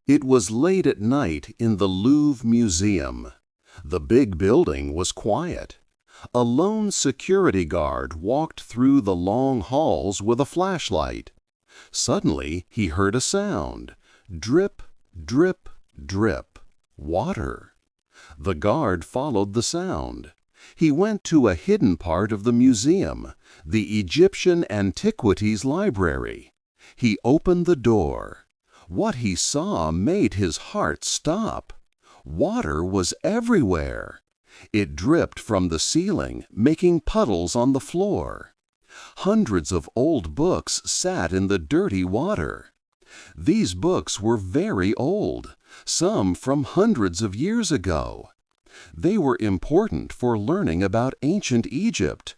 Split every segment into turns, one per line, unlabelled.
It was late at night in the Louvre Museum. The big building was quiet. A lone security guard walked through the long halls with a flashlight. Suddenly, he heard a sound. Drip, drip, drip. Water. The guard followed the sound. He went to a hidden part of the museum, the Egyptian Antiquities Library. He opened the door. What he saw made his heart stop. Water was everywhere. It dripped from the ceiling, making puddles on the floor. Hundreds of old books sat in the dirty water. These books were very old, some from hundreds of years ago. They were important for learning about ancient Egypt.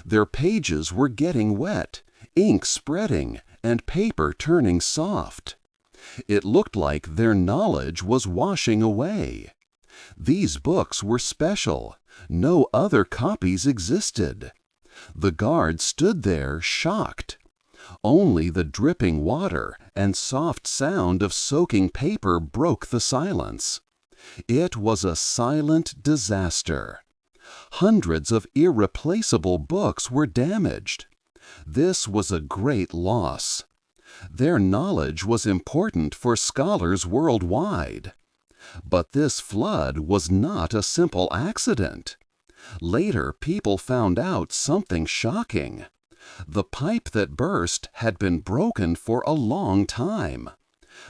Their pages were getting wet, ink spreading, and paper turning soft. It looked like their knowledge was washing away. These books were special. No other copies existed. The guard stood there shocked. Only the dripping water and soft sound of soaking paper broke the silence. It was a silent disaster. Hundreds of irreplaceable books were damaged. This was a great loss. Their knowledge was important for scholars worldwide. But this flood was not a simple accident. Later, people found out something shocking. The pipe that burst had been broken for a long time.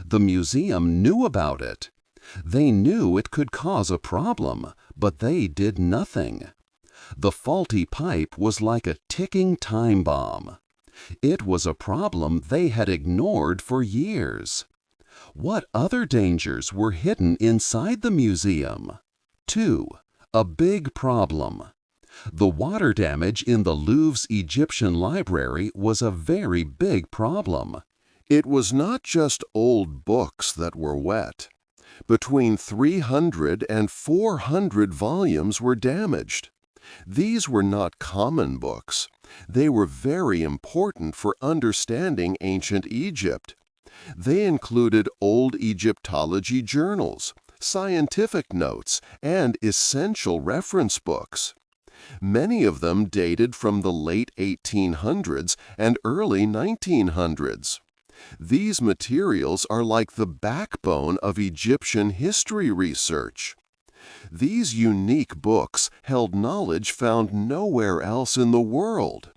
The museum knew about it. They knew it could cause a problem, but they did nothing. The faulty pipe was like a ticking time bomb. It was a problem they had ignored for years. What other dangers were hidden inside the museum? 2. A big problem. The water damage in the Louvre's Egyptian library was a very big problem. It was not just old books that were wet. Between 300 and 400 volumes were damaged. These were not common books. They were very important for understanding ancient Egypt. They included old Egyptology journals, scientific notes, and essential reference books. Many of them dated from the late 1800s and early 1900s. These materials are like the backbone of Egyptian history research. These unique books held knowledge found nowhere else in the world.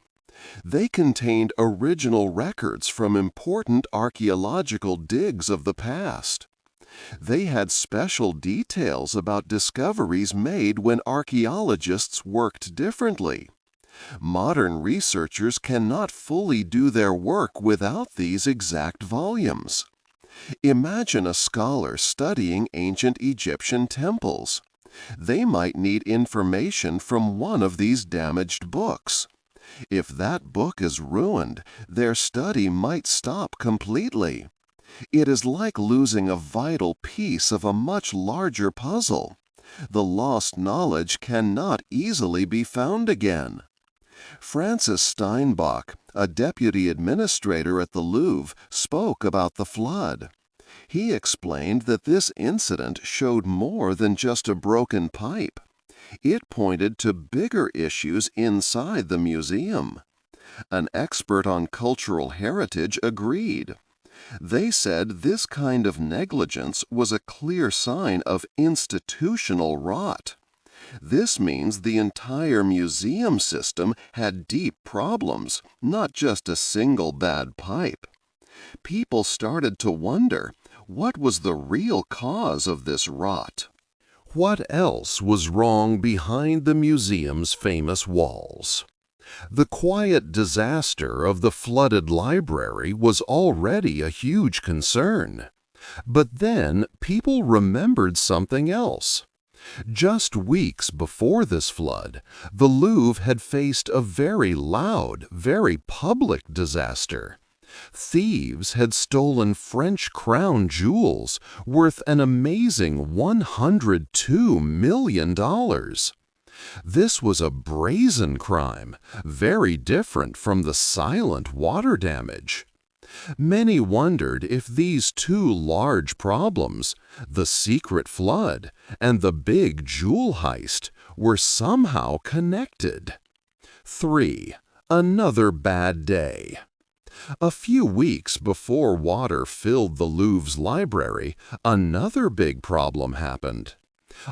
They contained original records from important archaeological digs of the past. They had special details about discoveries made when archaeologists worked differently. Modern researchers cannot fully do their work without these exact volumes. Imagine a scholar studying ancient Egyptian temples. They might need information from one of these damaged books. If that book is ruined, their study might stop completely. It is like losing a vital piece of a much larger puzzle. The lost knowledge cannot easily be found again. Francis Steinbach, a deputy administrator at the Louvre, spoke about the flood. He explained that this incident showed more than just a broken pipe. It pointed to bigger issues inside the museum. An expert on cultural heritage agreed. They said this kind of negligence was a clear sign of institutional rot. This means the entire museum system had deep problems, not just a single bad pipe. People started to wonder, what was the real cause of this rot? What else was wrong behind the museum's famous walls? The quiet disaster of the flooded library was already a huge concern. But then people remembered something else. Just weeks before this flood, the Louvre had faced a very loud, very public disaster. Thieves had stolen French crown jewels worth an amazing $102 million. This was a brazen crime, very different from the silent water damage. Many wondered if these two large problems, the secret flood and the big jewel heist, were somehow connected. 3. Another bad day. A few weeks before water filled the Louvre's library, another big problem happened.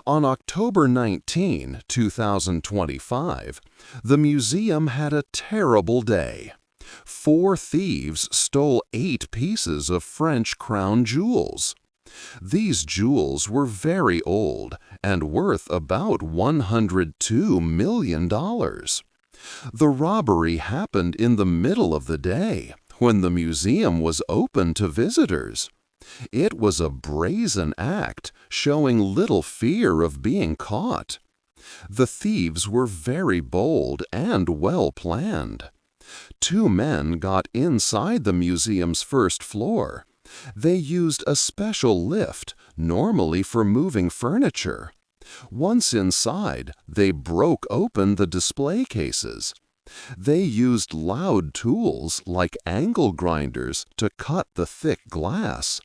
On October 19, 2025, the museum had a terrible day. 4 thieves stole 8 pieces of French crown jewels. These jewels were very old and worth about $102 million. The robbery happened in the middle of the day, when the museum was open to visitors. It was a brazen act, showing little fear of being caught. The thieves were very bold and well planned. 2 men got inside the museum's first floor. They used a special lift, normally for moving furniture. Once inside, they broke open the display cases. They used loud tools like angle grinders to cut the thick glass.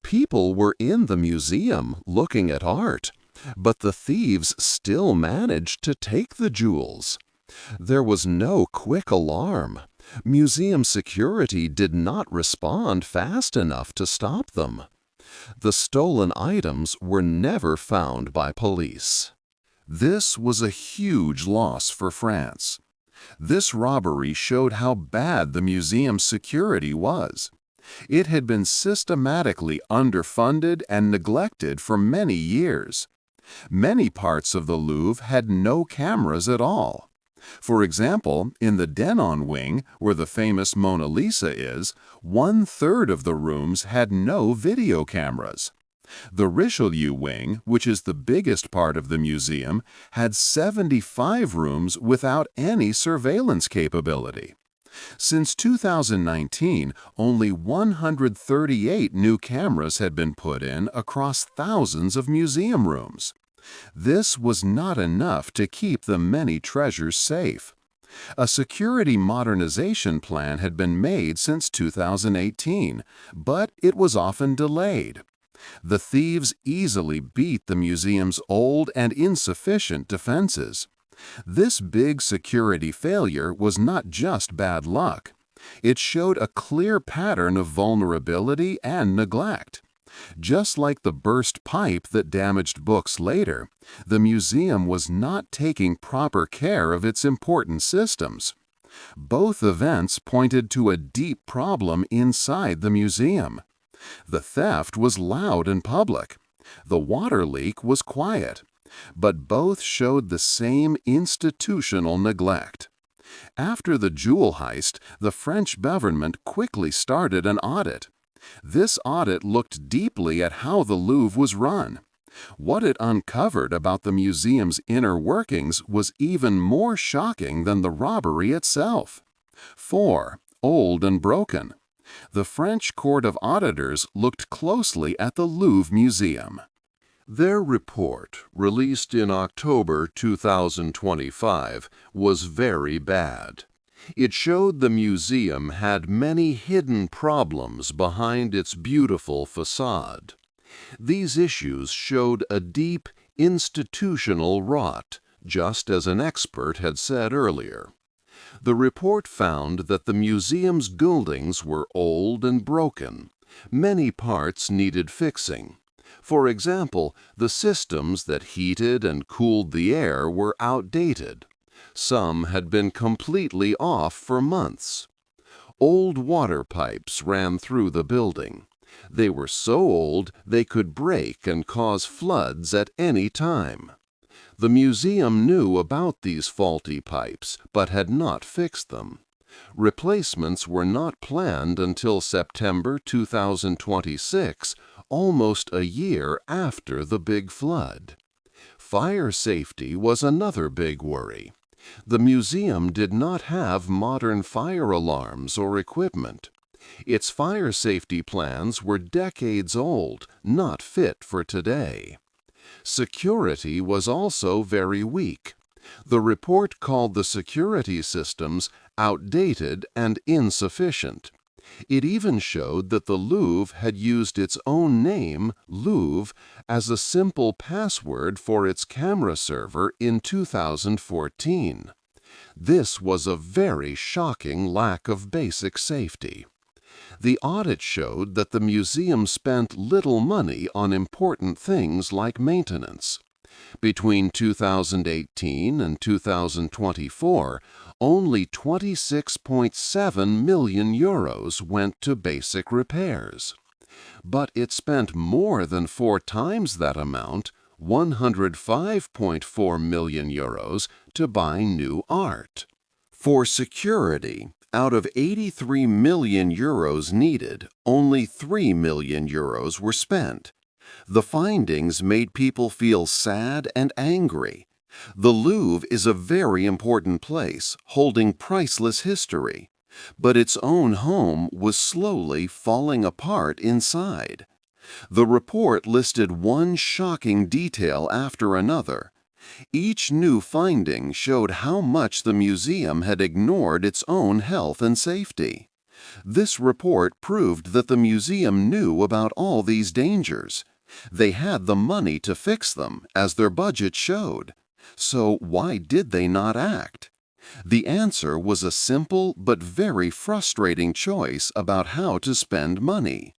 People were in the museum looking at art, but the thieves still managed to take the jewels. There was no quick alarm. Museum security did not respond fast enough to stop them. The stolen items were never found by police. This was a huge loss for France. This robbery showed how bad the museum's security was. It had been systematically underfunded and neglected for many years. Many parts of the Louvre had no cameras at all. For example, in the Denon wing, where the famous Mona Lisa is, 1/3 of the rooms had no video cameras. The Richelieu wing, which is the biggest part of the museum, had 75 rooms without any surveillance capability. Since 2019, only 138 new cameras had been put in across thousands of museum rooms. This was not enough to keep the many treasures safe. A security modernization plan had been made since 2018, but it was often delayed. The thieves easily beat the museum's old and insufficient defenses. This big security failure was not just bad luck. It showed a clear pattern of vulnerability and neglect. Just like the burst pipe that damaged books later, the museum was not taking proper care of its important systems. Both events pointed to a deep problem inside the museum. The theft was loud and public. The water leak was quiet. But both showed the same institutional neglect. After the jewel heist, the French government quickly started an audit. This audit looked deeply at how the Louvre was run. What it uncovered about the museum's inner workings was even more shocking than the robbery itself. 4. Old and broken. The French Court of Auditors looked closely at the Louvre Museum. Their report, released in October 2025, was very bad. It showed the museum had many hidden problems behind its beautiful facade. These issues showed a deep institutional rot, just as an expert had said earlier. The report found that the museum's buildings were old and broken. Many parts needed fixing. For example, the systems that heated and cooled the air were outdated. Some had been completely off for months. Old water pipes ran through the building. They were so old they could break and cause floods at any time. The museum knew about these faulty pipes, but had not fixed them. Replacements were not planned until September 2026, almost a year after the big flood. Fire safety was another big worry. The museum did not have modern fire alarms or equipment. Its fire safety plans were decades old, not fit for today. Security was also very weak. The report called the security systems outdated and insufficient. It even showed that the Louvre had used its own name, Louvre, as a simple password for its camera server in 2014. This was a very shocking lack of basic safety. The audit showed that the museum spent little money on important things like maintenance. Between 2018 and 2024, only 26.7 million euros went to basic repairs. But it spent more than 4 times that amount, 105.4 million euros, to buy new art. For security, out of 83 million euros needed, only 3 million euros were spent. The findings made people feel sad and angry. The Louvre is a very important place, holding priceless history, but its own home was slowly falling apart inside. The report listed one shocking detail after another. Each new finding showed how much the museum had ignored its own health and safety. This report proved that the museum knew about all these dangers. They had the money to fix them, as their budget showed. So why did they not act? The answer was a simple but very frustrating choice about how to spend money.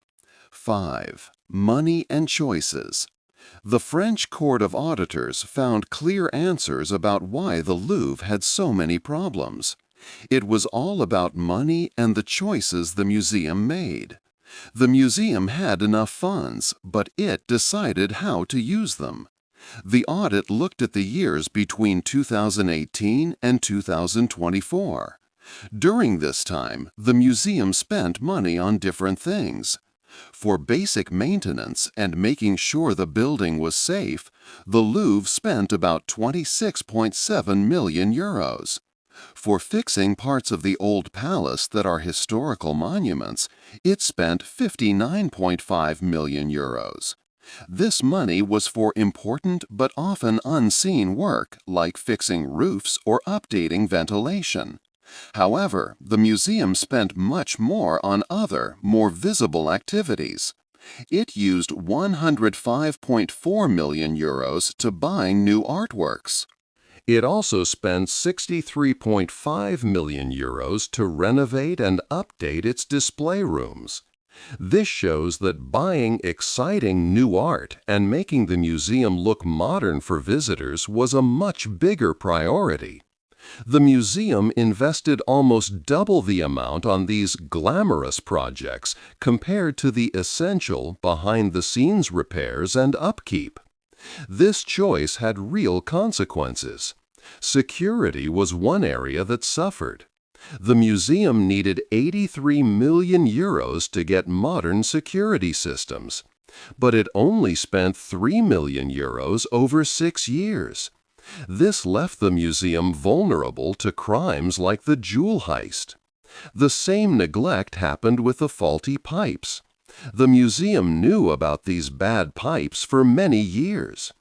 5. Money and choices. The French Court of Auditors found clear answers about why the Louvre had so many problems. It was all about money and the choices the museum made. The museum had enough funds, but it decided how to use them. The audit looked at the years between 2018 and 2024. During this time, the museum spent money on different things. For basic maintenance and making sure the building was safe, the Louvre spent about 26.7 million euros. For fixing parts of the old palace that are historical monuments, it spent 59.5 million euros. This money was for important but often unseen work like fixing roofs or updating ventilation. However, the museum spent much more on other, more visible activities. It used 105.4 million euros to buy new artworks. It also spent 63.5 million euros to renovate and update its display rooms. This shows that buying exciting new art and making the museum look modern for visitors was a much bigger priority. The museum invested almost double the amount on these glamorous projects compared to the essential behind-the-scenes repairs and upkeep. This choice had real consequences. Security was one area that suffered. The museum needed 83 million euros to get modern security systems, but it only spent 3 million euros over 6 years. This left the museum vulnerable to crimes like the jewel heist. The same neglect happened with the faulty pipes. The museum knew about these bad pipes for many years.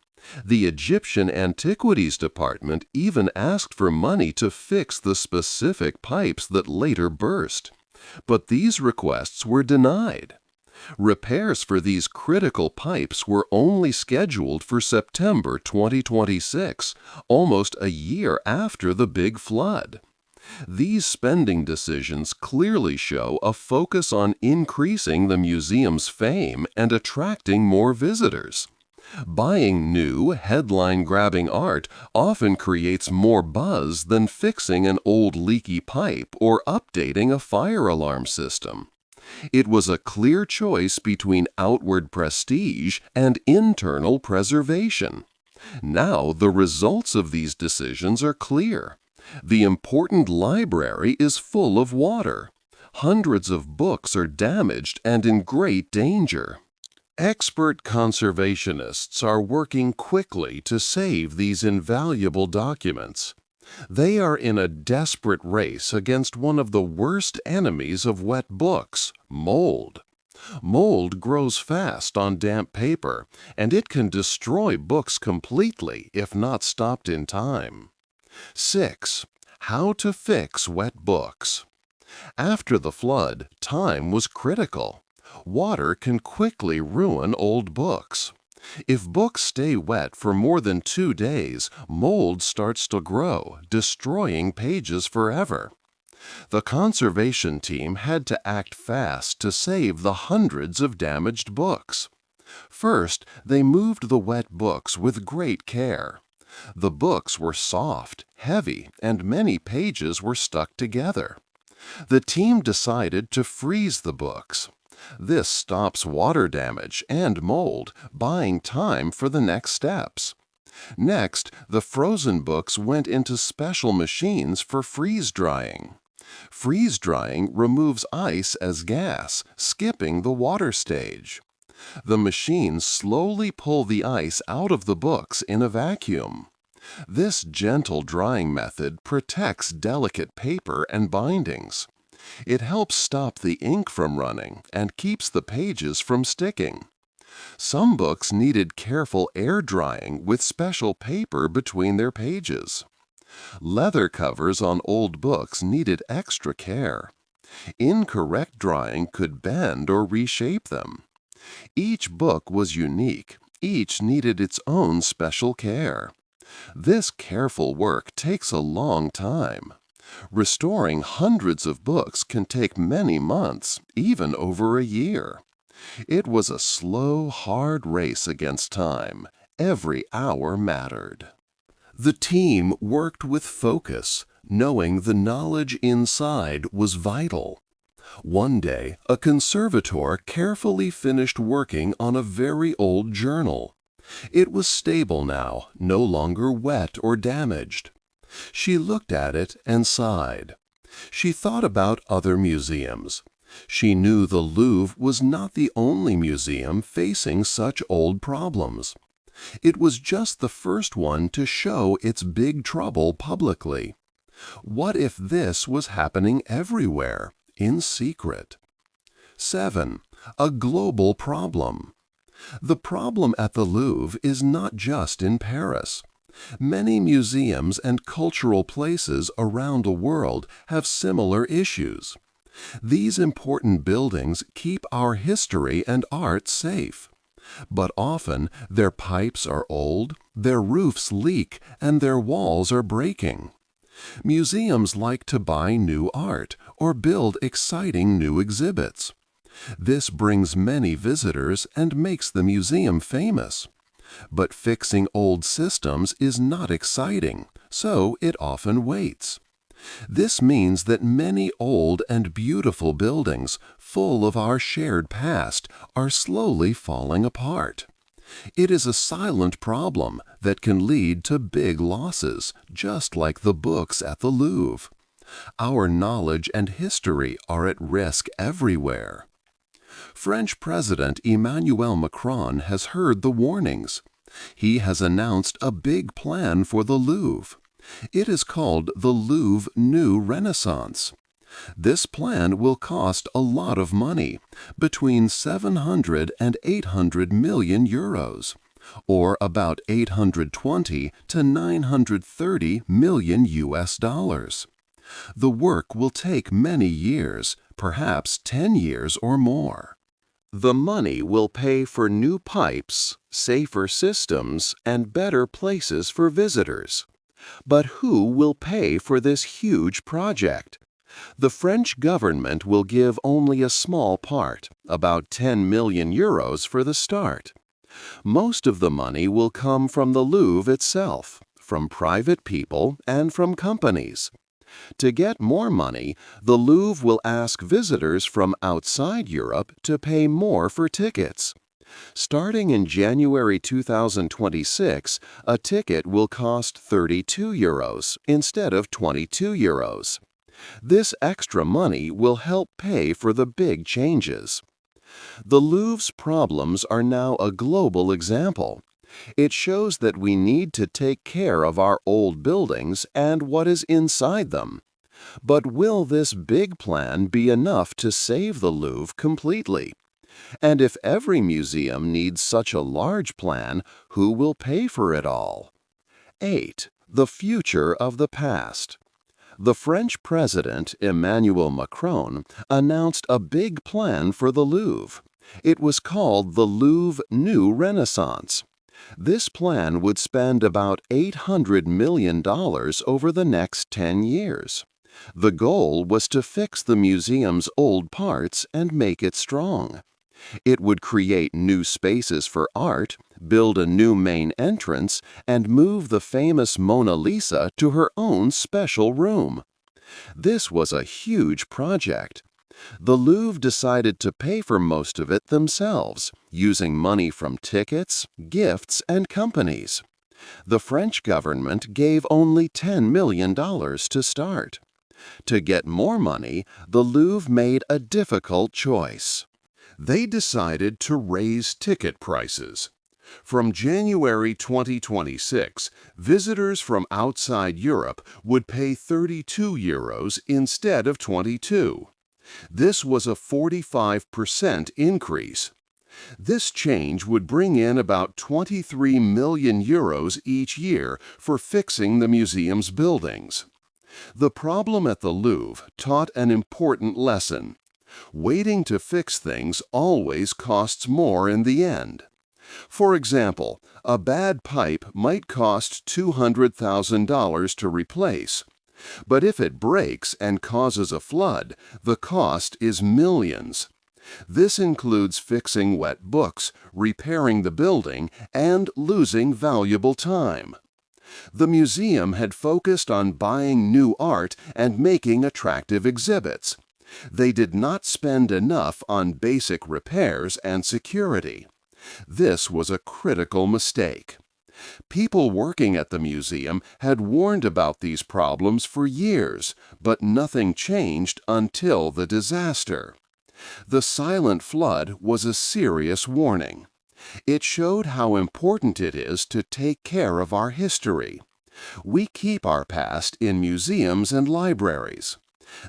The Egyptian Antiquities Department even asked for money to fix the specific pipes that later burst. But these requests were denied. Repairs for these critical pipes were only scheduled for September 2026, almost a year after the big flood. These spending decisions clearly show a focus on increasing the museum's fame and attracting more visitors. Buying new, headline-grabbing art often creates more buzz than fixing an old leaky pipe or updating a fire alarm system. It was a clear choice between outward prestige and internal preservation. Now the results of these decisions are clear. The important library is full of water. Hundreds of books are damaged and in great danger. Expert conservationists are working quickly to save these invaluable documents. They are in a desperate race against one of the worst enemies of wet books, mold. Mold grows fast on damp paper, and it can destroy books completely if not stopped in time. 6. How to fix wet books. After the flood, time was critical. Water can quickly ruin old books. If books stay wet for more than 2 days, mold starts to grow, destroying pages forever. The conservation team had to act fast to save the hundreds of damaged books. First, they moved the wet books with great care. The books were soft, heavy, and many pages were stuck together. The team decided to freeze the books. This stops water damage and mold, buying time for the next steps. Next, the frozen books went into special machines for freeze drying. Freeze drying removes ice as gas, skipping the water stage. The machines slowly pull the ice out of the books in a vacuum. This gentle drying method protects delicate paper and bindings. It helps stop the ink from running and keeps the pages from sticking. Some books needed careful air drying with special paper between their pages. Leather covers on old books needed extra care. Incorrect drying could bend or reshape them. Each book was unique. Each needed its own special care. This careful work takes a long time. Restoring hundreds of books can take many months, even over a year. It was a slow, hard race against time. Every hour mattered. The team worked with focus, knowing the knowledge inside was vital. One day, a conservator carefully finished working on a very old journal. It was stable now, no longer wet or damaged. She looked at it and sighed. She thought about other museums. She knew the Louvre was not the only museum facing such old problems. It was just the first one to show its big trouble publicly. What if this was happening everywhere, in secret? 7. A global problem. The problem at the Louvre is not just in Paris. Many museums and cultural places around the world have similar issues. These important buildings keep our history and art safe. But often their pipes are old, their roofs leak, and their walls are breaking. Museums like to buy new art or build exciting new exhibits. This brings many visitors and makes the museum famous. But fixing old systems is not exciting, so it often waits. This means that many old and beautiful buildings, full of our shared past, are slowly falling apart. It is a silent problem that can lead to big losses, just like the books at the Louvre. Our knowledge and history are at risk everywhere. French President Emmanuel Macron has heard the warnings. He has announced a big plan for the Louvre. It is called the Louvre New Renaissance. This plan will cost a lot of money, between 700 and 800 million euros, or about 820 to 930 million US dollars. The work will take many years, perhaps 10 years or more. The money will pay for new pipes, safer systems, and better places for visitors. But who will pay for this huge project? The French government will give only a small part, about 10 million euros for the start. Most of the money will come from the Louvre itself, from private people, and from companies. To get more money, the Louvre will ask visitors from outside Europe to pay more for tickets. Starting in January 2026, a ticket will cost 32 euros instead of 22 euros. This extra money will help pay for the big changes. The Louvre's problems are now a global example. It shows that we need to take care of our old buildings and what is inside them. But will this big plan be enough to save the Louvre completely? And if every museum needs such a large plan, who will pay for it all? 8. The future of the past. The French president, Emmanuel Macron, announced a big plan for the Louvre. It was called the Louvre New Renaissance. This plan would spend about $800 million over the next 10 years. The goal was to fix the museum's old parts and make it strong. It would create new spaces for art, build a new main entrance, and move the famous Mona Lisa to her own special room. This was a huge project. The Louvre decided to pay for most of it themselves, using money from tickets, gifts, and companies. The French government gave only $10 million to start. To get more money, the Louvre made a difficult choice. They decided to raise ticket prices. From January 2026, visitors from outside Europe would pay €32 instead of 22. This was a 45% increase. This change would bring in about €23 million each year for fixing the museum's buildings. The problem at the Louvre taught an important lesson. Waiting to fix things always costs more in the end. For example, a bad pipe might cost $200,000 to replace. But if it breaks and causes a flood, the cost is millions. This includes fixing wet books, repairing the building, and losing valuable time. The museum had focused on buying new art and making attractive exhibits. They did not spend enough on basic repairs and security. This was a critical mistake. People working at the museum had warned about these problems for years, but nothing changed until the disaster. The silent flood was a serious warning. It showed how important it is to take care of our history. We keep our past in museums and libraries.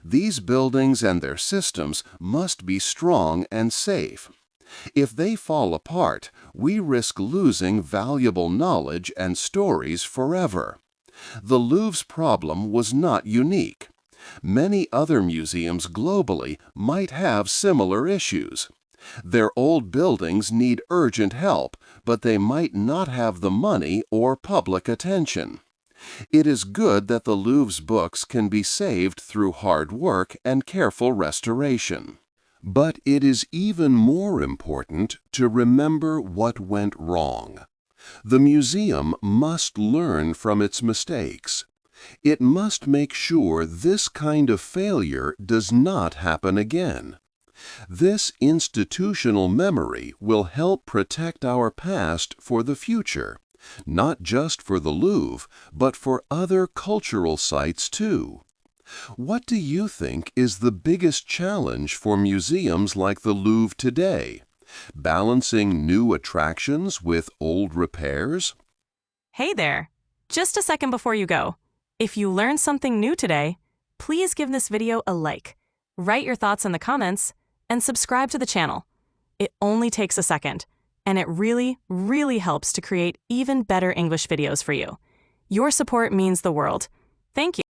These buildings and their systems must be strong and safe. If they fall apart, we risk losing valuable knowledge and stories forever. The Louvre's problem was not unique. Many other museums globally might have similar issues. Their old buildings need urgent help, but they might not have the money or public attention. It is good that the Louvre's books can be saved through hard work and careful restoration. But it is even more important to remember what went wrong. The museum must learn from its mistakes. It must make sure this kind of failure does not happen again. This institutional memory will help protect our past for the future, not just for the Louvre, but for other cultural sites too. What do you think is the biggest challenge for museums like the Louvre today? Balancing new attractions with old repairs?
Hey there! Just a second before you go. If you learned something new today, please give this video a like, write your thoughts in the comments, and subscribe to the channel. It only takes a second, and it really, really helps to create even better English videos for you. Your support means the world. Thank you.